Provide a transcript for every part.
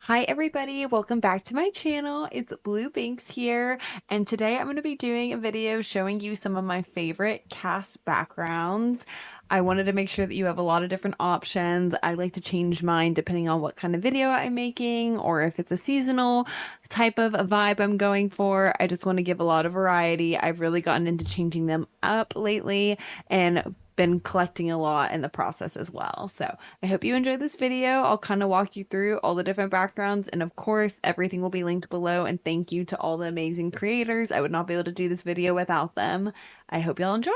Hi everybody, welcome back to my channel. It's Blue Banks here, and today I'm going to be doing a video showing you some of my favorite CAS backgrounds. I wanted to make sure that you have a lot of different options. I like to change mine depending on what kind of video I'm making or if it's a seasonal type of a vibe I'm going for. I just want to give a lot of variety. I've really gotten into changing them up lately and been collecting a lot in the process as well. So I hope you enjoyed this video. I'll kind of walk you through all the different backgrounds, and of course everything will be linked below, and thank you to all the amazing creators. I would not be able to do this video without them. I hope y'all enjoy.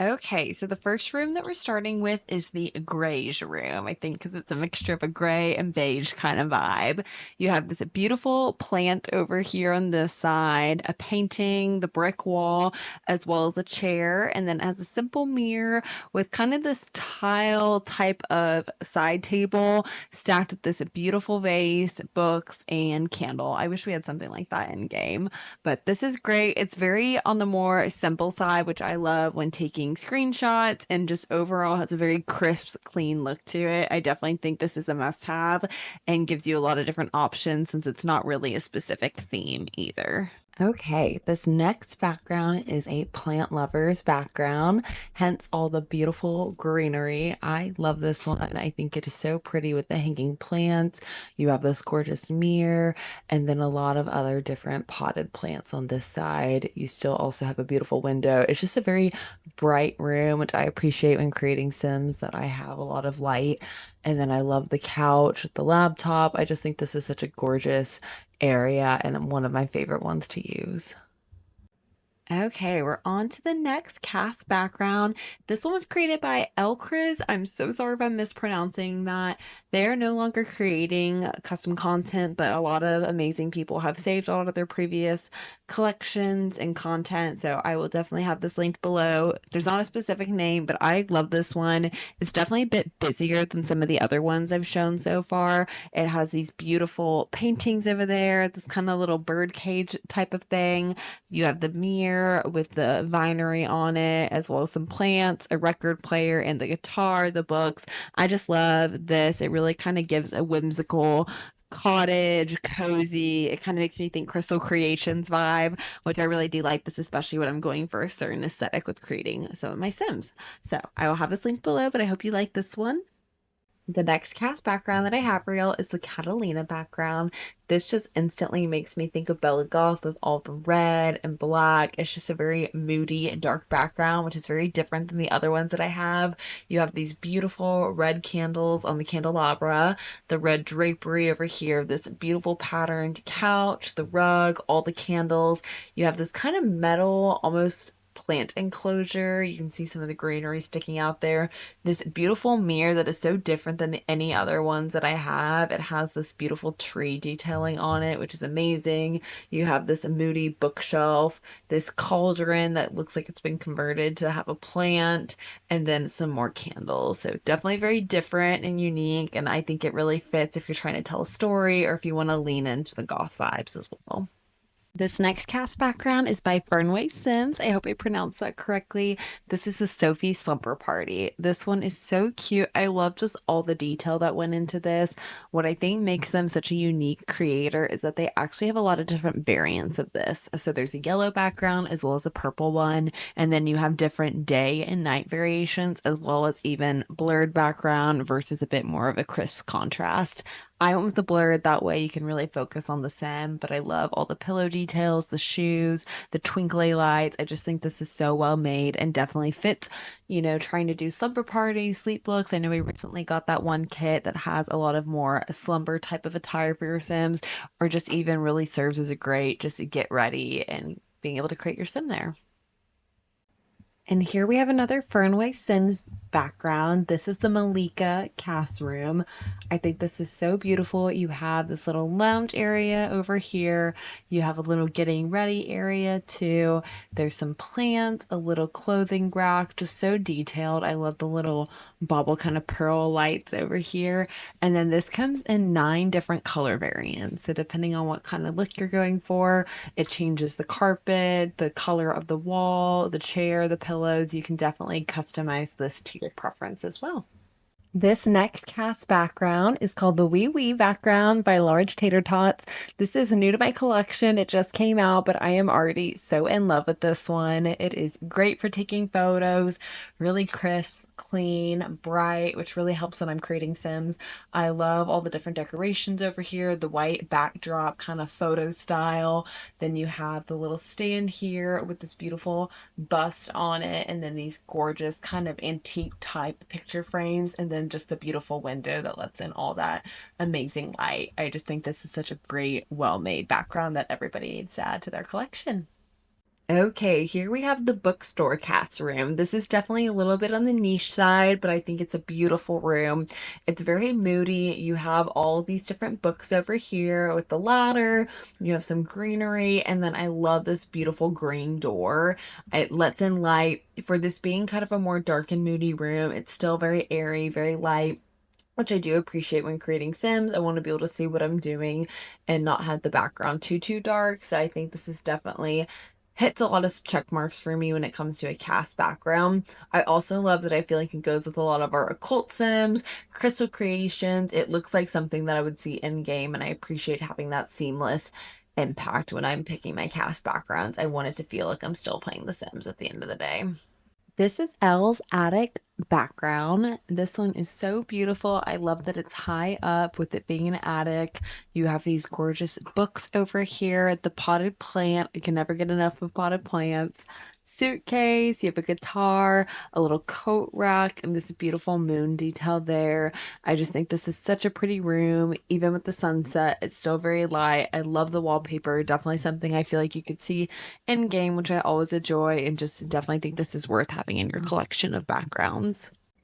Okay, so the first room that we're starting with is the Greige room, I think, because it's a mixture of a gray and beige kind of vibe. You have this beautiful plant over here on this side, a painting, the brick wall, as well as a chair, and then it has a simple mirror with kind of this tile type of side table stacked with this beautiful vase, books, and candle. I wish we had something like that in game, but this is great. It's very on the more simple side, which I love when taking screenshots, and just overall has a very crisp, clean look to it. I definitely think this is a must-have and gives you a lot of different options since it's not really a specific theme either. Okay, this next background is a plant lover's background, hence all the beautiful greenery. I love this one. I think it is so pretty with the hanging plants. You have this gorgeous mirror and then a lot of other different potted plants on this side. You still also have a beautiful window. It's just a very bright room, which I appreciate when creating Sims, that I have a lot of light. And then I love the couch with the laptop. I just think this is such a gorgeous area and one of my favorite ones to use. Okay, we're on to the next CAS background. This one was created by Ellcrze. I'm so sorry if I'm mispronouncing that. They're no longer creating custom content, but a lot of amazing people have saved a lot of their previous collections and content. So I will definitely have this linked below. There's not a specific name, but I love this one. It's definitely a bit busier than some of the other ones I've shown so far. It has these beautiful paintings over there, this kind of little bird cage type of thing. You have the mirror with the vinery on it, as well as some plants, a record player, and the guitar, the books. I just love this. It really kind of gives a whimsical cottage, cozy. It kind of makes me think Crystal Creations vibe, which I really do like this, especially when I'm going for a certain aesthetic with creating some of my Sims. So I will have this link below, but I hope you like this one. The next CAS background that I have for y'all is the Catalina background. This just instantly makes me think of Bella Goth with all the red and black. It's just a very moody and dark background, which is very different than the other ones that I have. You have these beautiful red candles on the candelabra, the red drapery over here, this beautiful patterned couch, the rug, all the candles. You have this kind of metal, almost plant enclosure. You can see some of the greenery sticking out there. This beautiful mirror that is so different than any other ones that I have. It has this beautiful tree detailing on it, which is amazing. You have this moody bookshelf, this cauldron that looks like it's been converted to have a plant, and then some more candles. So definitely very different and unique, and I think it really fits if you're trying to tell a story or if you want to lean into the goth vibes as well. This next cast background is by fernwehsims. I hope I pronounced that correctly. This is the Sophie Slumber Party. This one is so cute. I love just all the detail that went into this. What I think makes them such a unique creator is that they actually have a lot of different variants of this. So there's a yellow background as well as a purple one, and then you have different day and night variations, as well as even blurred background versus a bit more of a crisp contrast. I went with the blurred, that way you can really focus on the sim, but I love all the pillow details, the shoes, the twinkly lights. I just think this is so well made and definitely fits, trying to do slumber party, sleep looks. I know we recently got that one kit that has a lot of more slumber type of attire for your sims, or just even really serves as a great just to get ready and being able to create your sim there. And here we have another fernwehsims background. This is the Milica CAS Room. I think this is so beautiful. You have this little lounge area over here. You have a little getting ready area too. There's some plants, a little clothing rack, just so detailed. I love the little bauble kind of pearl lights over here. And then this comes in 9 different color variants. So depending on what kind of look you're going for, it changes the carpet, the color of the wall, the chair, the pillows. You can definitely customize this to your preference as well. This next cast background is called the Wee Wee Background by LargeTayterTots. This is new to my collection. It just came out, but I am already so in love with this one. It is great for taking photos, really crisp, clean, bright, which really helps when I'm creating Sims. I love all the different decorations over here, the white backdrop kind of photo style. Then you have the little stand here with this beautiful bust on it, and then these gorgeous kind of antique type picture frames, and then just the beautiful window that lets in all that amazing light. I just think this is such a great, well-made background that everybody needs to add to their collection. Okay, here we have the Bookstore CAS Room. This is definitely a little bit on the niche side, but I think it's a beautiful room. It's very moody. You have all these different books over here with the ladder. You have some greenery, and then I love this beautiful green door. It lets in light. For this being kind of a more dark and moody room, it's still very airy, very light, which I do appreciate when creating Sims. I want to be able to see what I'm doing and not have the background too dark. So I think this is definitely hits a lot of check marks for me when it comes to a cast background. I also love that I feel like it goes with a lot of our occult Sims, crystal creations. It looks like something that I would see in game, and I appreciate having that seamless impact when I'm picking my cast backgrounds. I want it to feel like I'm still playing The Sims at the end of the day. This is Elle's attic background. This one is so beautiful. I love that it's high up with it being an attic. You have these gorgeous books over here, the potted plant. I can never get enough of potted plants. Suitcase, you have a guitar, a little coat rack, and this beautiful moon detail there. I just think this is such a pretty room. Even with the sunset, it's still very light. I love the wallpaper. Definitely something I feel like you could see in game, which I always enjoy, and just definitely think this is worth having in your collection of backgrounds.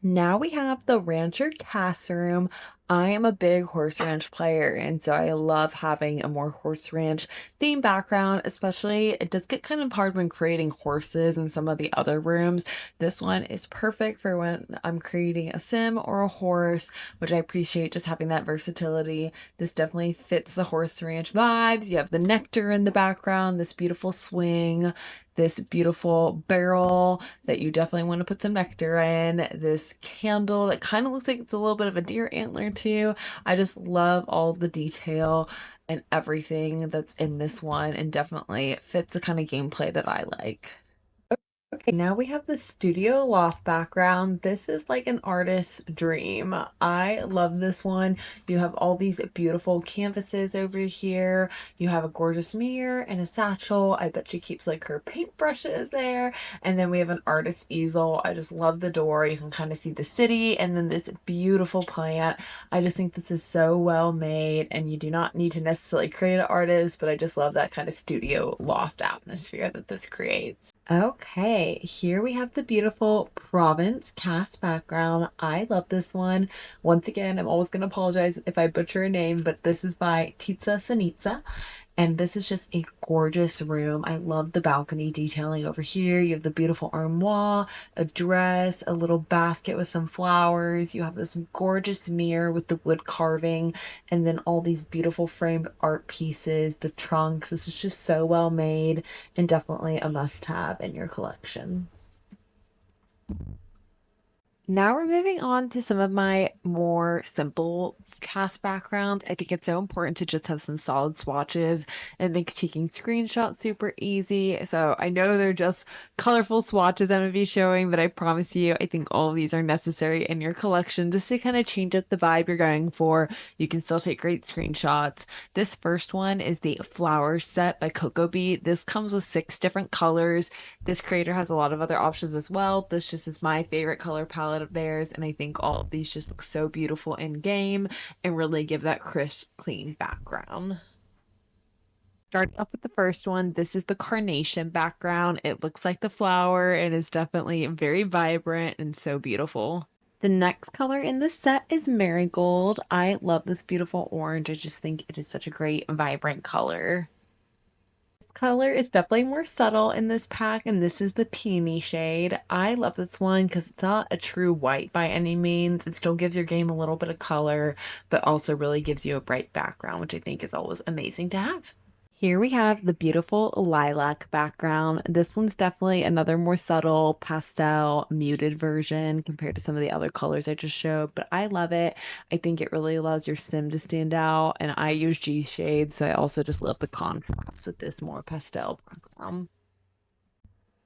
Now we have the Rancher CAS Room. I am a big horse ranch player, and so I love having a more horse ranch theme background. Especially it does get kind of hard when creating horses in some of the other rooms. This one is perfect for when I'm creating a sim or a horse, which I appreciate just having that versatility. This definitely fits the horse ranch vibes. You have the nectar in the background, this beautiful swing, this beautiful barrel that you definitely want to put some nectar in, this candle that kind of looks like it's a little bit of a deer antler too. I just love all the detail and everything that's in this one, and definitely fits the kind of gameplay that I like. Okay, now we have the studio loft background. This is like an artist's dream. I love this one. You have all these beautiful canvases over here. You have a gorgeous mirror and a satchel. I bet she keeps like her paintbrushes there. And then we have an artist easel. I just love the door. You can kind of see the city, and then this beautiful plant. I just think this is so well made, and you do not need to necessarily create an artist, but I just love that kind of studio loft atmosphere that this creates. Okay, here we have the beautiful Provence CAS background. I love this one. Once again, I'm always going to apologize if I butcher a name, but this is by ptiza-sinitza. And this is just a gorgeous room. I love the balcony detailing over here. You have the beautiful armoire, a dress, a little basket with some flowers. You have this gorgeous mirror with the wood carving, and then all these beautiful framed art pieces, the trunks. This is just so well made, and definitely a must-have in your collection. Now we're moving on to some of my more simple cast backgrounds. I think it's so important to just have some solid swatches. It makes taking screenshots super easy. So I know they're just colorful swatches I'm going to be showing, but I promise you, I think all of these are necessary in your collection just to kind of change up the vibe you're going for. You can still take great screenshots. This first one is the Flower Set by cocoabee. This comes with 6 different colors. This creator has a lot of other options as well. This just is my favorite color palette of theirs, and I think all of these just look so beautiful in game and really give that crisp, clean background. Starting off with the first one, this is the carnation background. It looks like the flower and is definitely very vibrant and so beautiful. The next color in the set is marigold. I love this beautiful orange. I just think it is such a great, vibrant color. This color is definitely more subtle in this pack, and this is the peony shade. I love this one because it's not a true white by any means. It still gives your game a little bit of color, but also really gives you a bright background, which I think is always amazing to have. Here we have the beautiful lilac background. This one's definitely another more subtle pastel muted version compared to some of the other colors I just showed, but I love it. I think it really allows your sim to stand out, and I use G shades, so I also just love the contrast with this more pastel background.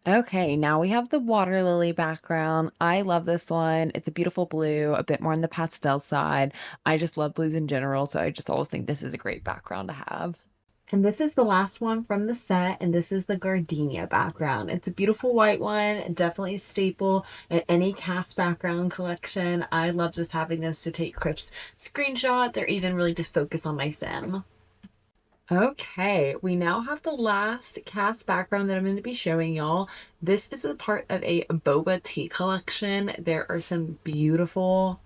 Okay, now we have the water lily background. I love this one. It's a beautiful blue, a bit more on the pastel side. I just love blues in general, so I just always think this is a great background to have. And this is the last one from the set, and this is the gardenia background. It's a beautiful white one, definitely a staple in any CAS background collection. I love just having this to take crisp screenshots or even really just focus on my sim. Okay, we now have the last CAS background that I'm going to be showing y'all. This is a part of a boba tea collection. There are some beautiful